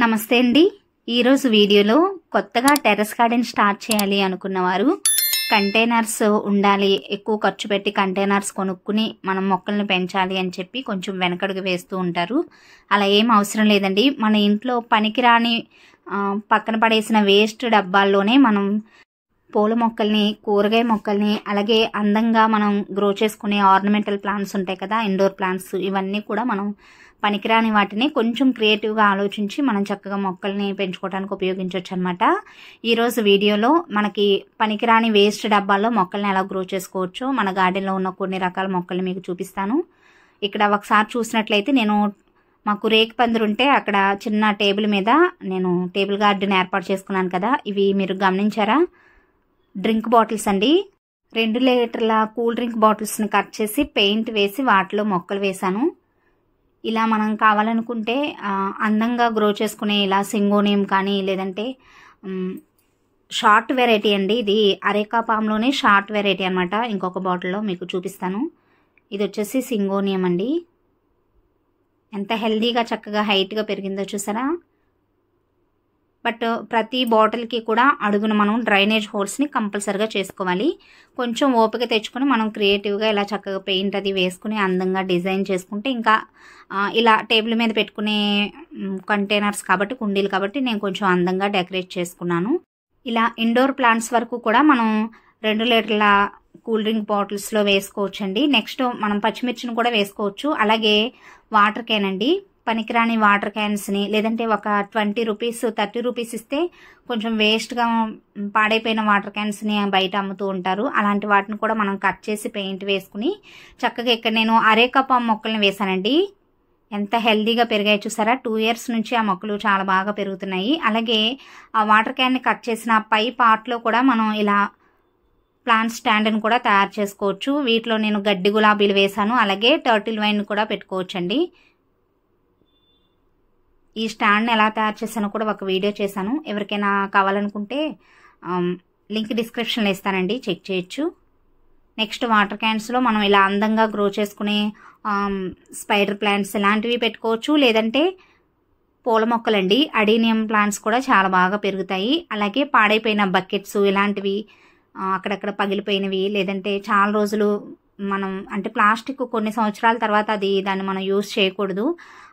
నమస్తే అండి. ఈరోజు వీడియోలో కొత్తగా టెర్రస్ గార్డెన్ స్టార్ట్ చేయాలి అనుకున్నవారు కంటైనర్స్ ఉండాలి, ఎక్కువ ఖర్చు పెట్టి కంటైనర్స్ కొనుక్కుని మనం మొక్కల్ని పెంచాలి అని చెప్పి కొంచెం వెనకడుగు వేస్తూ ఉంటారు. అలా ఏం అవసరం లేదండి. మన ఇంట్లో పనికిరాని పక్కన పడేసిన వేస్ట్ డబ్బాల్లోనే మనం పూల మొక్కల్ని, కూరగాయ మొక్కల్ని, అలాగే అందంగా మనం గ్రో చేసుకునే ఆర్నమెంటల్ ప్లాంట్స్ ఉంటాయి కదా, ఇండోర్ ప్లాంట్స్, ఇవన్నీ కూడా మనం పనికిరాని వాటిని కొంచెం క్రియేటివ్గా ఆలోచించి మనం చక్కగా మొక్కల్ని పెంచుకోవడానికి ఉపయోగించవచ్చు అనమాట. ఈరోజు వీడియోలో మనకి పనికిరాని వేస్ట్ డబ్బాల్లో మొక్కల్ని ఎలా గ్రో చేసుకోవచ్చో మన గార్డెన్లో ఉన్న కొన్ని రకాల మొక్కల్ని మీకు చూపిస్తాను. ఇక్కడ ఒకసారి చూసినట్లయితే నేను మాకు రేకు పందిరు ఉంటే అక్కడ చిన్న టేబుల్ మీద నేను టేబుల్ గార్డెన్ ఏర్పాటు చేసుకున్నాను కదా, ఇవి మీరు గమనించారా? డ్రింక్ బాటిల్స్ అండి. 2 లీటర్ల కూల్ డ్రింక్ బాటిల్స్ని కట్ చేసి పెయింట్ వేసి వాటిలో మొక్కలు వేశాను. ఇలా మనం కావాలనుకుంటే అందంగా గ్రో చేసుకునే ఇలా సింగోనియం కానీ, లేదంటే షార్ట్ వెరైటీ అండి, ఇది అరేకా పామ్లోనే షార్ట్ వెరైటీ అనమాట. ఇంకొక బాటిల్లో మీకు చూపిస్తాను. ఇది వచ్చేసి సింగోనియం అండి. ఎంత హెల్దీగా చక్కగా హైట్గా పెరిగిందో చూసారా? బట్ ప్రతి బాటిల్కి కూడా అడుగున మనం డ్రైనేజ్ హోల్స్ని కంపల్సరిగా చేసుకోవాలి. కొంచెం ఓపిక తెచ్చుకొని మనం క్రియేటివ్గా ఇలా చక్కగా పెయింట్ అది వేసుకుని అందంగా డిజైన్ చేసుకుంటే, ఇంకా ఇలా టేబుల్ మీద పెట్టుకునే కంటైనర్స్ కాబట్టి, కుండీలు కాబట్టి నేను కొంచెం అందంగా డెకరేట్ చేసుకున్నాను. ఇలా ఇండోర్ ప్లాంట్స్ వరకు కూడా మనం 2 లీటర్ల కూల్ డ్రింక్ బాటిల్స్లో వేసుకోవచ్చండి. నెక్స్ట్ మనం పచ్చిమిర్చిని కూడా వేసుకోవచ్చు. అలాగే వాటర్ క్యాన్ అండి, పనికిరాని వాటర్ క్యాన్స్ని, లేదంటే ఒక 20 రూపీస్ 30 రూపీస్ ఇస్తే కొంచెం వేస్ట్గా పాడైపోయిన వాటర్ క్యాన్స్ని బయట అమ్ముతూ ఉంటారు. అలాంటి వాటిని కూడా మనం కట్ చేసి పెయింట్ వేసుకుని చక్కగా ఇక్కడ నేను అరేకా పామ్ మొక్కల్ని వేశానండి. ఎంత హెల్దీగా పెరిగాయి చూసారా? 2 ఇయర్స్ నుంచి ఆ మొక్కలు చాలా బాగా పెరుగుతున్నాయి. అలాగే ఆ వాటర్ క్యాన్ని కట్ చేసిన పై పార్ట్లో కూడా మనం ఇలా ప్లాంట్ స్టాండ్ని కూడా తయారు చేసుకోవచ్చు. వీటిలో నేను గడ్డి గులాబీలు వేశాను, అలాగే టర్టిల్ వైన్ కూడా పెట్టుకోవచ్చండి. ఈ స్టాండ్ని ఎలా తయారు చేశానో కూడా ఒక వీడియో చేశాను. ఎవరికైనా కావాలనుకుంటే లింక్ డిస్క్రిప్షన్లో ఇస్తానండి, చెక్ చేయొచ్చు. నెక్స్ట్ వాటర్ క్యాన్స్లో మనం ఇలా అందంగా గ్రో చేసుకునే స్పైడర్ ప్లాంట్స్ ఇలాంటివి పెట్టుకోవచ్చు, లేదంటే పూల మొక్కలండి, అడీనియం ప్లాంట్స్ కూడా చాలా బాగా పెరుగుతాయి. అలాగే పాడైపోయిన బకెట్స్ ఇలాంటివి, అక్కడక్కడ పగిలిపోయినవి, లేదంటే చాలా రోజులు మనం అంటే ప్లాస్టిక్ కొన్ని సంవత్సరాల తర్వాత దాన్ని మనం యూజ్ చేయకూడదు,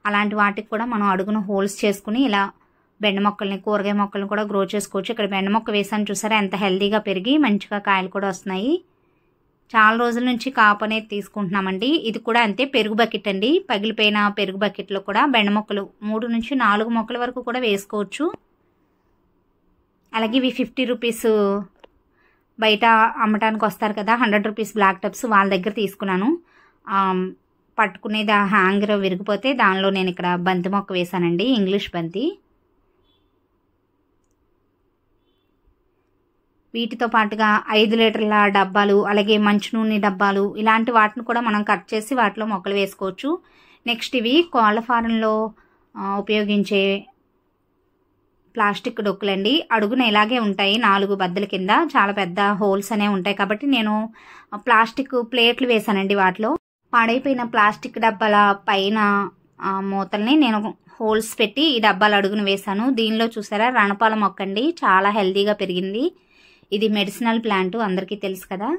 అలాంటి వాటికి కూడా మనం అడుగున హోల్స్ చేసుకుని ఇలా బెండ మొక్కల్ని, కూరగాయ మొక్కల్ని కూడా గ్రో చేసుకోవచ్చు. ఇక్కడ బెండ మొక్క వేసాను చూసారా, ఎంత హెల్దీగా పెరిగి మంచిగా కాయలు కూడా వస్తున్నాయి. చాలా రోజుల నుంచి కాపు అనేది తీసుకుంటున్నామండి. ఇది కూడా అంతే, పెరుగు బకెట్ అండి. పగిలిపోయిన పెరుగు బకెట్లో కూడా బెండ మొక్కలు 3 నుంచి 4 మొక్కల వరకు కూడా వేసుకోవచ్చు. అలాగే ఇవి 50 రూపీస్ బయట అమ్మటానికి వస్తారు కదా, 100 రూపీస్ బ్లాక్ టబ్స్, వాళ్ళ దగ్గర తీసుకున్నాను. పట్టుకునేది హ్యాంగర్ విరిగిపోతే దానిలో నేను ఇక్కడ బంతి మొక్క వేశానండి, ఇంగ్లీష్ బంతి. వీటితో పాటుగా 5 లీటర్ల డబ్బాలు, అలాగే మంచు నూనె డబ్బాలు, ఇలాంటి వాటిని కూడా మనం కట్ చేసి వాటిలో మొక్కలు వేసుకోవచ్చు. నెక్స్ట్ ఇవి కోళ్ల ఫారంలో ఉపయోగించే ప్లాస్టిక్ డొక్కులండి. అడుగున ఇలాగే ఉంటాయి, 4 బద్దల కింద చాలా పెద్ద హోల్స్ అనేవి ఉంటాయి కాబట్టి నేను ప్లాస్టిక్ ప్లేట్లు వేసానండి. వాటిలో పాడైపోయిన ప్లాస్టిక్ డబ్బాల పైన మూతల్ని నేను హోల్స్ పెట్టి ఈ డబ్బాలు అడుగున వేశాను. దీనిలో చూసారా రణపాల మొక్క అండి, చాలా హెల్దీగా పెరిగింది. ఇది మెడిసినల్ ప్లాంట్, అందరికీ తెలుసు కదా.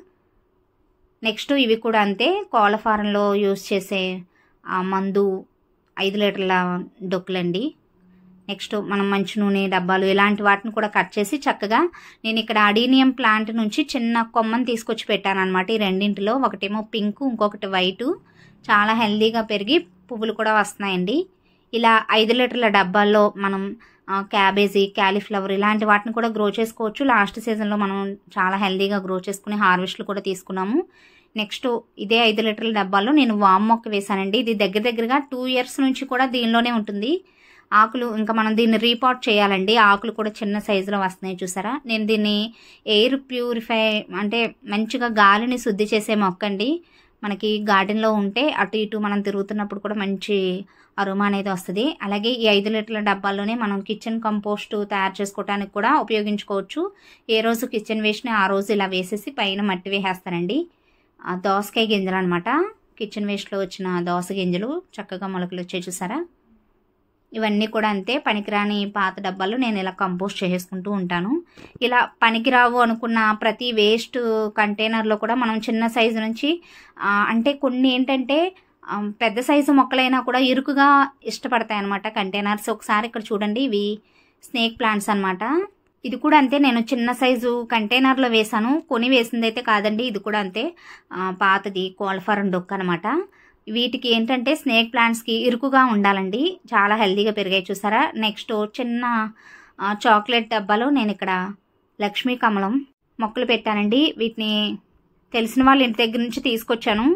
నెక్స్ట్ ఇవి కూడా అంతే, కోళ్ల ఫారంలో యూజ్ చేసే మందు 5 లీటర్ల డొక్కులండి. నెక్స్ట్ మనం మంచు నూనె డబ్బాలు ఇలాంటి వాటిని కూడా కట్ చేసి చక్కగా నేను ఇక్కడ అడీనియం ప్లాంట్ నుంచి చిన్న కొమ్మని తీసుకొచ్చి పెట్టాను అనమాట. ఈ రెండింటిలో ఒకటేమో పింక్, ఇంకొకటి వైటు, చాలా హెల్దీగా పెరిగి పువ్వులు కూడా వస్తున్నాయండి. ఇలా 5 లీటర్ల డబ్బాల్లో మనం క్యాబేజీ, క్యాలీఫ్లవర్ ఇలాంటి వాటిని కూడా గ్రో చేసుకోవచ్చు. లాస్ట్ సీజన్లో మనం చాలా హెల్దీగా గ్రో చేసుకుని హార్వెస్ట్లు కూడా తీసుకున్నాము. నెక్స్ట్ ఇదే 5 లీటర్ల డబ్బాల్లో నేను వామ్ మొక్క వేశానండి. ఇది దగ్గరగా 2 ఇయర్స్ నుంచి కూడా దీనిలోనే ఉంటుంది. ఆకులు ఇంకా మనం దీన్ని రీపాట్ చేయాలండి. ఆకులు కూడా చిన్న సైజులో వస్తున్నాయి చూసారా. నేను దీన్ని ఎయిర్ ప్యూరిఫై అంటే మంచిగా గాలిని శుద్ధి చేసే మొక్క అండి. మనకి గార్డెన్లో ఉంటే అటు ఇటు మనం తిరుగుతున్నప్పుడు కూడా మంచి అరోమా అనేది వస్తుంది. అలాగే ఈ 5 లీటర్ల డబ్బాల్లోనే మనం కిచెన్ కంపోస్ట్ తయారు చేసుకోవడానికి కూడా ఉపయోగించుకోవచ్చు. ఏ రోజు కిచెన్ వేస్ట్ని ఆ రోజు ఇలా వేసేసి పైన మట్టి వేసేస్తానండి. దోసకాయ గింజలు అనమాట, కిచెన్ వేస్ట్లో వచ్చిన దోస గింజలు చక్కగా మొలకలు వచ్చాయి చూసారా. ఇవన్నీ కూడా అంతే పనికిరాని పాత డబ్బాలు నేను ఇలా కంపోస్ట్ చేసుకుంటూ ఉంటాను. ఇలా పనికిరావు అనుకున్న ప్రతి వేస్ట్ కంటైనర్లో కూడా మనం చిన్న సైజు నుంచి అంటే కొన్ని ఏంటంటే పెద్ద సైజు మొక్కలైనా కూడా ఇరుకుగా ఇష్టపడతాయి అన్నమాట కంటైనర్స్. ఒకసారి ఇక్కడ చూడండి, ఇవి స్నేక్ ప్లాంట్స్ అన్నమాట. ఇది కూడా అంతే, నేను చిన్న సైజు కంటైనర్లో వేసాను, కొని వేసింది అయితే కాదండి. ఇది కూడా అంతే, పాతది కోల్ఫారం డొక్ అనమాట. వీటికి ఏంటంటే స్నేక్ ప్లాంట్స్కి ఇరుకుగా ఉండాలండి, చాలా హెల్తీగా పెరిగాయి చూసారా. నెక్స్ట్ చిన్న చాక్లెట్ డబ్బాలో నేను ఇక్కడ లక్ష్మీ కమలం మొక్కలు పెట్టానండి. వీటిని తెలిసిన వాళ్ళ ఇంటి దగ్గర నుంచి తీసుకొచ్చాను,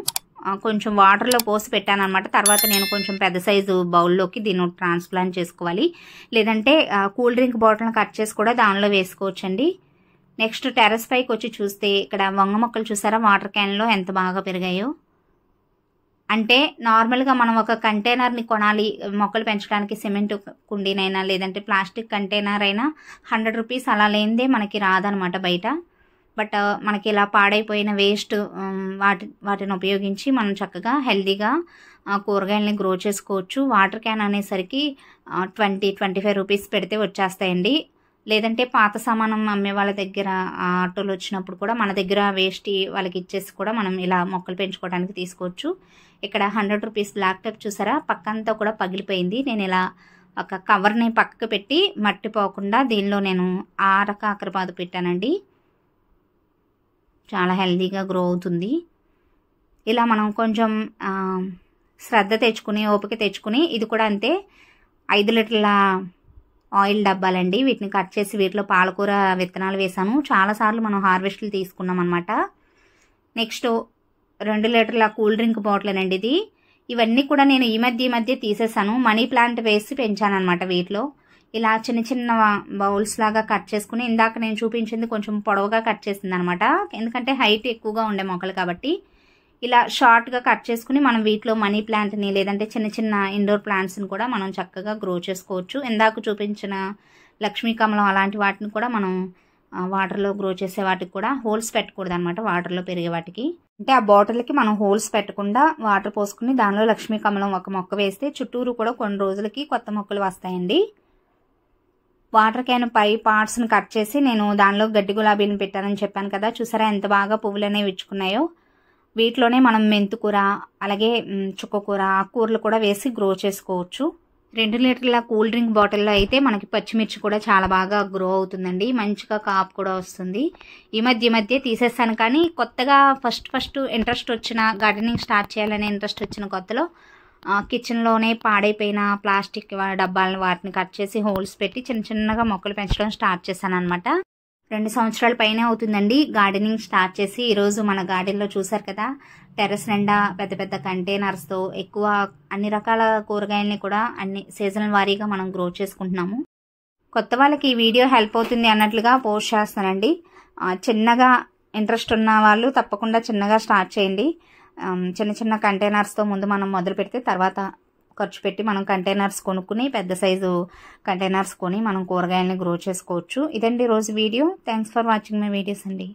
కొంచెం వాటర్లో పోసి పెట్టాను అనమాట. తర్వాత నేను కొంచెం పెద్ద సైజు బౌల్లోకి దీన్ని ట్రాన్స్ప్లాంట్ చేసుకోవాలి, లేదంటే కూల్ డ్రింక్ బాటిల్ని కట్ చేసి కూడా దానిలో వేసుకోవచ్చండి. నెక్స్ట్ టెర్రస్ పైకి వచ్చి చూస్తే ఇక్కడ వంగ మొక్కలు చూసారా వాటర్ క్యాన్లో ఎంత బాగా పెరిగాయో. అంటే నార్మల్గా మనం ఒక కంటైనర్ని కొనాలి మొక్కలు పెంచడానికి, సిమెంట్ కుండీనైనా లేదంటే ప్లాస్టిక్ కంటైనర్ అయినా 100 రూపీస్ అలా లేనిదే మనకి రాదనమాట బయట. బట్ మనకి ఇలా పాడైపోయిన వేస్ట్ వాటిని ఉపయోగించి మనం చక్కగా హెల్తీగా కూరగాయలని గ్రో చేసుకోవచ్చు. వాటర్ క్యాన్ అనేసరికి 20-25 రూపీస్ పెడితే వచ్చేస్తాయండి. లేదంటే పాత సామానం అమ్మే వాళ్ళ దగ్గర ఆటోలు వచ్చినప్పుడు కూడా మన దగ్గర వేస్ట్ వాళ్ళకి ఇచ్చేసి కూడా మనం ఇలా మొక్కలు పెంచుకోవడానికి తీసుకోవచ్చు. ఇక్కడ 100 రూపీస్ బ్లాక్ టైప్ చూసారా, పక్కంతా కూడా పగిలిపోయింది. నేను ఇలా ఒక కవర్ని పక్కకు పెట్టి మట్టి పోకుండా దీనిలో నేను కాకరపాదు పెట్టానండి, చాలా హెల్తీగా గ్రో అవుతుంది. ఇలా మనం కొంచెం శ్రద్ధ తెచ్చుకుని ఓపిక తెచ్చుకుని, ఇది కూడా అంతే 5 లీటర్ల ఆయిల్ డబ్బాలండి. వీటిని కట్ చేసి వీటిలో పాలకూర విత్తనాలు వేసాను. చాలాసార్లు మనం హార్వెస్ట్లు తీసుకున్నాం అనమాట. నెక్స్ట్ 2 లీటర్ల కూల్ డ్రింక్ బాటిల్ అండి ఇది. ఇవన్నీ కూడా నేను ఈ మధ్య తీసేసాను, మనీ ప్లాంట్ వేసి పెంచాను అనమాట. వీటిలో ఇలా చిన్న చిన్న బౌల్స్ లాగా కట్ చేసుకుని, ఇందాక నేను చూపించింది కొంచెం పొడవుగా కట్ చేసింది అనమాట, ఎందుకంటే హైట్ ఎక్కువగా ఉండే మొక్కలు కాబట్టి. ఇలా షార్ట్గా కట్ చేసుకుని మనం వీటిలో మనీ ప్లాంట్ని లేదంటే చిన్న చిన్న ఇండోర్ ప్లాంట్స్ని కూడా మనం చక్కగా గ్రో చేసుకోవచ్చు. ఇందాక చూపించిన లక్ష్మీ కమలం అలాంటి వాటిని కూడా మనం వాటర్లో గ్రో చేసే వాటికి కూడా హోల్స్ పెట్టకూడదు అనమాట, వాటర్లో పెరిగే వాటికి. అంటే ఆ బాటిల్కి మనం హోల్స్ పెట్టకుండా వాటర్ పోసుకుని దానిలో లక్ష్మీ కమలం ఒక మొక్క వేస్తే చుట్టూరు కూడా కొన్ని రోజులకి కొత్త మొక్కలు వస్తాయండి. వాటర్ క్యాన్ పై పార్ట్స్ని కట్ చేసి నేను దానిలో గడ్డి గులాబీని పెట్టానని చెప్పాను కదా, చూసారా ఎంత బాగా పువ్వులు అనేవి ఇచ్చుకున్నాయో. వీటిలోనే మనం మెంతుకూర అలాగే చుక్కకూర ఆకుకూరలు కూడా వేసి గ్రో చేసుకోవచ్చు. 2 లీటర్ల కూల్ డ్రింక్ బాటిల్లో అయితే మనకి పచ్చిమిర్చి కూడా చాలా బాగా గ్రో అవుతుందండి, మంచిగా కాపు కూడా వస్తుంది. ఈ మధ్య తీసేస్తాను, కానీ కొత్తగా ఫస్ట్ ఇంట్రెస్ట్ వచ్చిన గార్డెనింగ్ స్టార్ట్ చేయాలనే ఇంట్రెస్ట్ వచ్చిన కొత్తలో కిచెన్లోనే పాడైపోయిన ప్లాస్టిక్ డబ్బాలను వాటిని కట్ చేసి హోల్స్ పెట్టి చిన్నగా మొక్కలు పెంచడం స్టార్ట్ చేశాను అనమాట. 2 సంవత్సరాల పైనే అవుతుందండి గార్డెనింగ్ స్టార్ట్ చేసి. ఈరోజు మన గార్డెన్లో చూసారు కదా, టెర్రస్ నిండా పెద్ద కంటైనర్స్తో ఎక్కువ అన్ని రకాల కూరగాయలని కూడా అన్ని సీజనల్ వారీగా మనం గ్రో చేసుకుంటున్నాము. కొత్త వాళ్ళకి ఈ వీడియో హెల్ప్ అవుతుంది అన్నట్లుగా పోస్ట్ చేస్తానండి. చిన్నగా ఇంట్రెస్ట్ ఉన్న వాళ్ళు తప్పకుండా చిన్నగా స్టార్ట్ చేయండి. చిన్న కంటైనర్స్తో ముందు మనం మొదలు పెడితే తర్వాత ఖర్చు పెట్టి మనం కంటైనర్స్ కొనుక్కుని పెద్ద సైజు కంటైనర్స్ కొని మనం కూరగాయలని గ్రో చేసుకోవచ్చు. ఇదండి రోజు video. Thanks for watching my videos అండి.